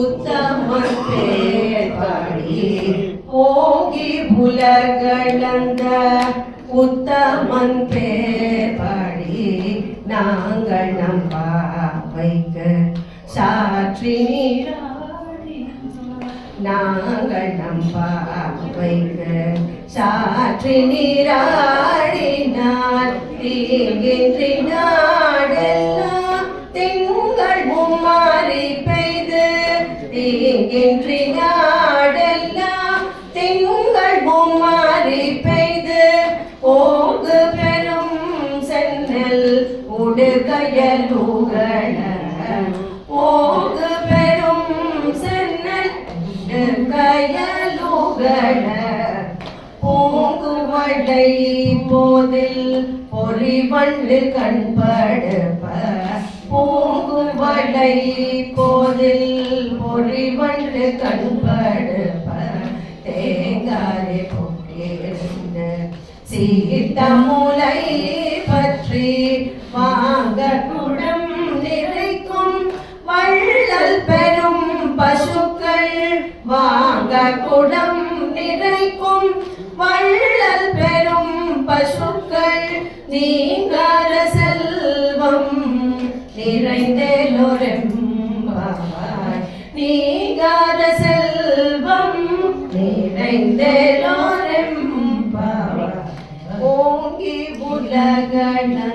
உத்தமன் பேர்படி ஓங்கி புலகளந்த உத்தமன் பேர்படி நாங்கள் நம்பாவைக்கு சாற்றி நீராடி நாங்கள் நம்பாவைக்கு சாற்றி நீராடினால் தீங்கின்றி நாடெல்லாம் திங்கள் மும்மாறி பெய்து தீங்கின்றி நாடெல்லாம் திங்கள் மும்மாறி பெய்து ஓங்கு பெரும் சென்னல் உடுகையலுகள ஓங்கு பெரும் சென்னல் உடுகையலுகள பூங்குவளை போதில் பொறிவண்டு கண்படுப்ப பூங்குவளை போதில் பொறிவண்டு கண்படுப்ப தேங்காரை போட்டிருந்து சீர்த்த முலை பற்றி வாங்க குடம் நிறைக்கும் வள்ளல் பெரும் பசுக்கள் வாங்க குடம் நிறைக்கும் வள்ளல் பெரும் பசுக்கள் நீங்கார செல்வம் நிறைந்தேலோரெம்பாவாய் நீங்கார செல்வம் நிறைந்தேலோரெம்பாவாய் ஓங்கி உலகளந்த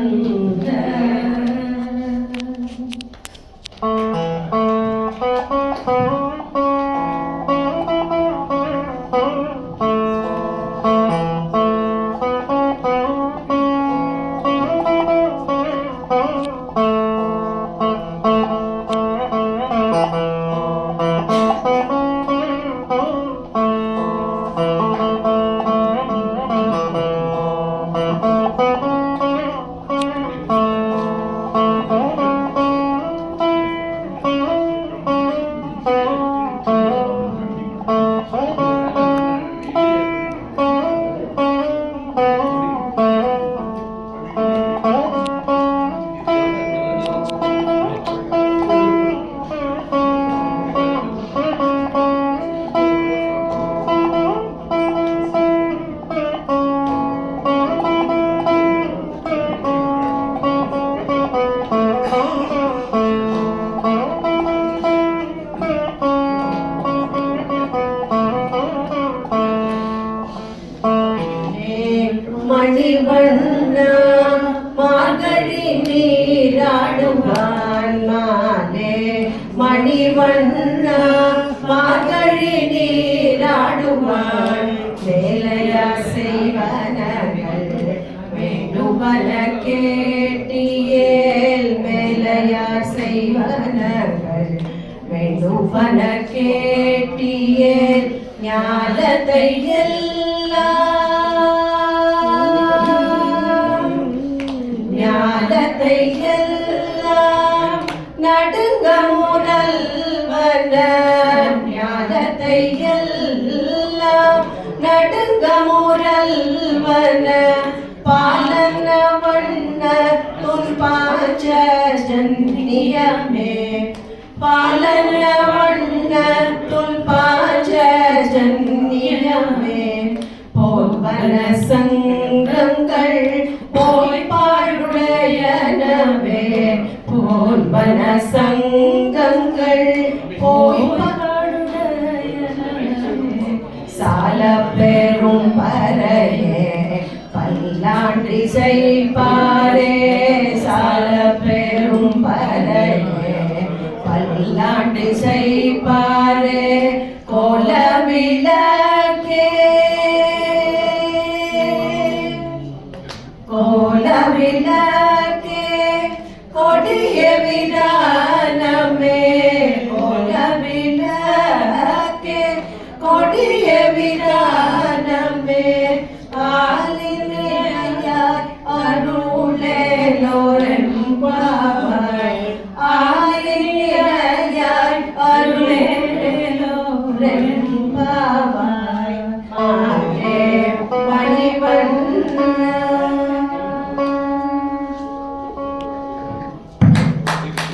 மணிவண்ணா மார்கழி நீராடுவான் மாலே மணிவண்ணா மார்கழி நீராடுவான் வேலையா செய்வனர்கள் வேண்டுவன கேட்டியேல் மேலையா செய்வனர்கள் வேண்டுவன கேட்டியேல் ஞாலத்தை ஞாலத்தை எல்லாம் நடுங்க முதல்வன ஞாலத்தை எல்லாம் நடுங்க முரல்வன பாலன வண்ண துன்பாச்ச ஜன்னியமே பாலன வண்ண துன்பாச்ச ஜன்னியமே போல்வன சங்கங்கள் போய் பாடுடையனவே போல்வன சங்கங்கள் போய் சால பெரும் பறையே பல்லாண்டி செய்பாரே சால பெரும் பறையே பல்லாண்டி செய்பாரே கோல விளக்கே கோல விளக்கே கொடிய விதானமே கோல விளக்கே கொடிய விதானமே ஆலினேயாய் அருளேலோரெம்பாவாய்